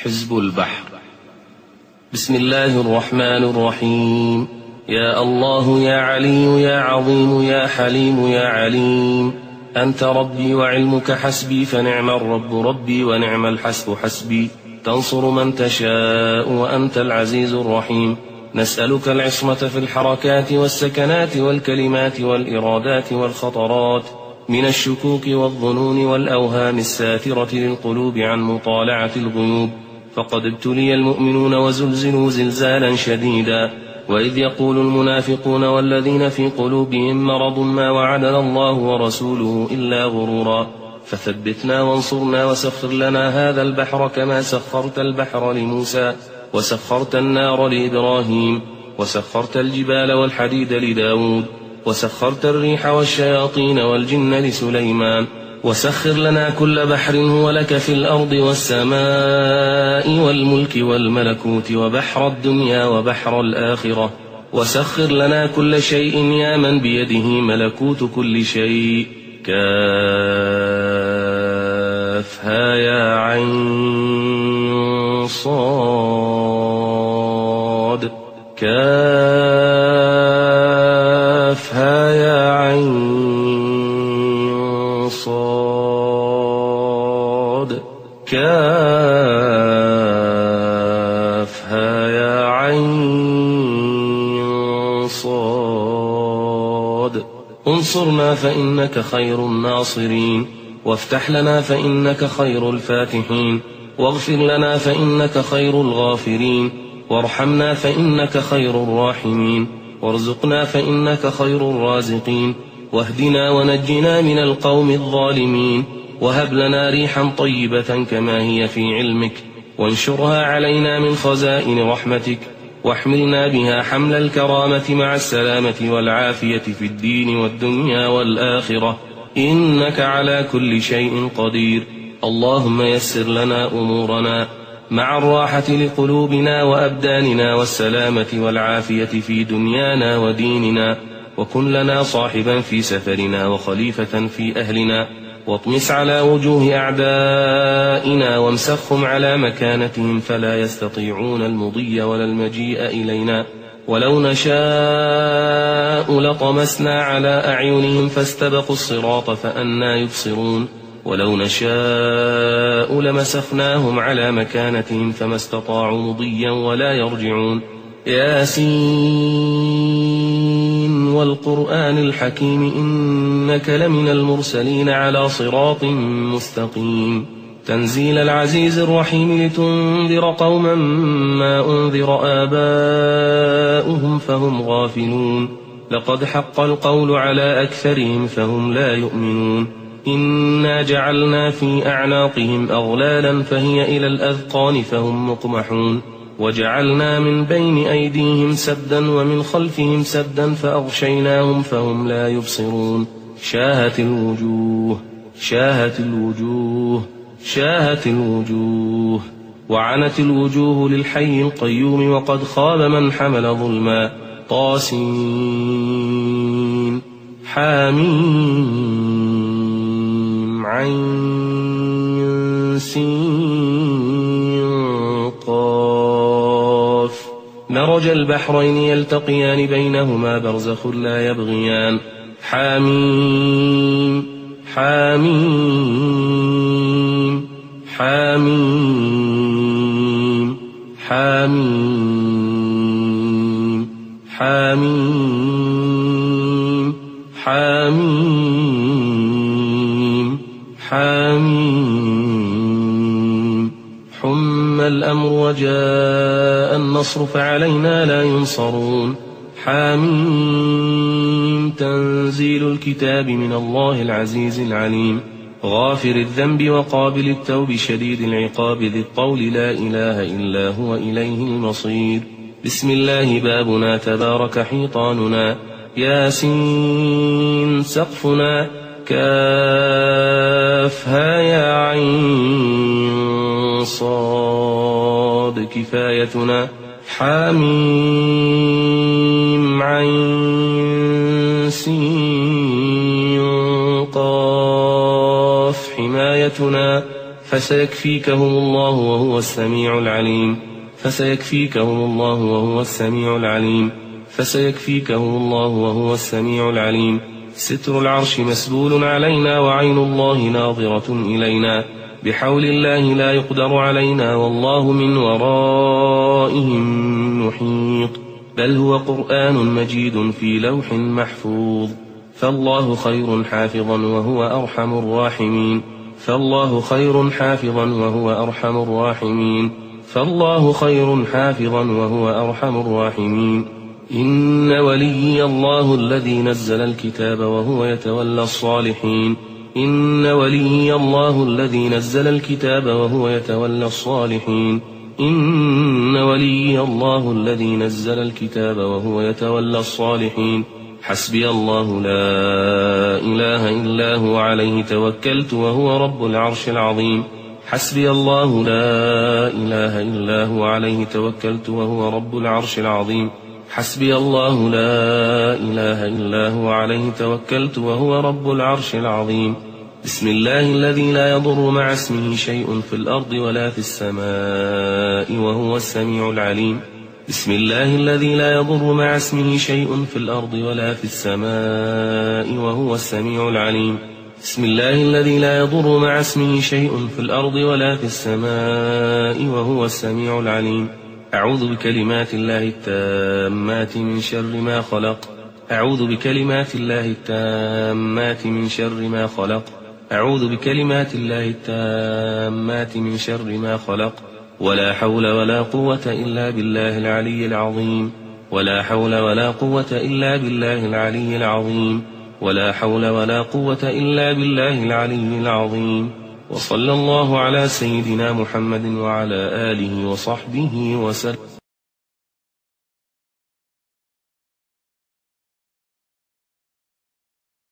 حزب البحر. بسم الله الرحمن الرحيم. يا الله يا علي يا عظيم يا حليم يا عليم، أنت ربي وعلمك حسبي، فنعم الرب ربي ونعم الحسب حسبي. تنصر من تشاء وأنت العزيز الرحيم. نسألك العصمة في الحركات والسكنات والكلمات والإرادات والخطرات، من الشكوك والظنون والأوهام الساترة للقلوب عن مطالعة الغيوب. فقد ابتلي المؤمنون وزلزلوا زلزالا شديدا، وإذ يقول المنافقون والذين في قلوبهم مرض ما وعدنا الله ورسوله إلا غرورا. فثبتنا وانصرنا وسخر لنا هذا البحر كما سخرت البحر لموسى، وسخرت النار لإبراهيم، وسخرت الجبال والحديد لداود، وسخرت الريح والشياطين والجن لسليمان. وسخر لنا كل بحر هو لك في الأرض والسماء والملك والملكوت، وبحر الدنيا وبحر الآخرة. وسخر لنا كل شيء يا من بيده ملكوت كل شيء. كافها يا عين صاد، كافها يا عين صاد، كافها يا عين صاد. انصرنا فإنك خير الناصرين، وافتح لنا فإنك خير الفاتحين، واغفر لنا فإنك خير الغافرين، وارحمنا فإنك خير الراحمين، وارزقنا فإنك خير الرازقين، واهدنا ونجنا من القوم الظالمين. وهب لنا ريحا طيبة كما هي في علمك، وانشرها علينا من خزائن رحمتك، واحملنا بها حمل الكرامة مع السلامة والعافية في الدين والدنيا والآخرة، إنك على كل شيء قدير. اللهم يسر لنا أمورنا مع الراحة لقلوبنا وأبداننا والسلامة والعافية في دنيانا وديننا، وكن لنا صاحبا في سفرنا وخليفة في أهلنا، واطمس على وجوه أعدائنا وامسخهم على مكانتهم فلا يستطيعون المضي ولا المجيء إلينا. ولو نشاء لطمسنا على أعينهم فاستبقوا الصراط فأنى يبصرون. ولو نشاء لمسخناهم على مكانتهم فما استطاعوا مضيا ولا يرجعون. ياسين والقرآن الحكيم إنك لمن المرسلين على صراط مستقيم. تنزيل العزيز الرحيم لتنذر قوما ما أنذر آباؤهم فهم غافلون. لقد حق القول على أكثرهم فهم لا يؤمنون. إنا جعلنا في أعناقهم أغلالا فهي إلى الأذقان فهم مقمحون. وجعلنا من بين أيديهم سدا ومن خلفهم سدا فأغشيناهم فهم لا يبصرون. شاهت الوجوه شاهت الوجوه شاهت الوجوه، وعنت الوجوه للحي القيوم، وقد خاب من حمل ظلما. طاسين حاميم عين سين قاف. مرج البحرين يلتقيان بينهما برزخ لا يبغيان. حاميم حاميم حاميم حاميم حاميم حاميم حاميم. حم الأمر وجاء النصر فعلينا لا ينصرون. حاميم تنزيل الكتاب من الله العزيز العليم. غافر الذنب وقابل التوب شديد العقاب ذي الطول لا إله إلا هو إليه المصير. بسم الله بابنا تبارك حيطاننا. ياسين سقفنا. كافها يا عين صاد كفايتنا. حاميم عين سين قاف حمايتنا. فسيكفيكهم الله وهو السميع العليم فسيكفيكهم الله وهو السميع العليم فسيكفيكهم الله وهو السميع العليم ستر العرش مسبول علينا وعين الله ناظرة إلينا بحول الله لا يقدر علينا والله من ورائهم محيط بل هو قرآن مجيد في لوح محفوظ فالله خير حافظا وهو أرحم الراحمين فالله خير حافظا وهو أرحم الراحمين فالله خير حافظا وهو أرحم الراحمين إن وليي الله الذي نزل الكتاب وهو يتولى الصالحين إن وليي الله الذي نزل الكتاب وهو يتولى الصالحين إن وليي الله الذي نزل الكتاب وهو يتولى الصالحين حسبي الله لا إله إلا هو عليه توكلت وهو رب العرش العظيم حسبي الله لا إله إلا هو عليه توكلت وهو رب العرش العظيم حسبي الله لا إله إلا هو عليه توكلت وهو رب العرش العظيم بسم الله الذي لا يضر مع اسمه شيء في الأرض ولا في السماء وهو السميع العليم بسم الله الذي لا يضر مع اسمه شيء في الأرض ولا في السماء وهو السميع العليم بسم الله الذي لا يضر مع اسمه شيء في الأرض ولا في السماء وهو السميع العليم أعوذ بكلمات الله التامات من شر ما خلق أعوذ بكلمات الله التامات من شر ما خلق أعوذ بكلمات الله التامات من شر ما خلق ولا حول ولا قوة إلا بالله العلي العظيم ولا حول ولا قوة إلا بالله العلي العظيم ولا حول ولا قوة إلا بالله العلي العظيم وصلى الله على سيدنا محمد وعلى آله وصحبه وسلم.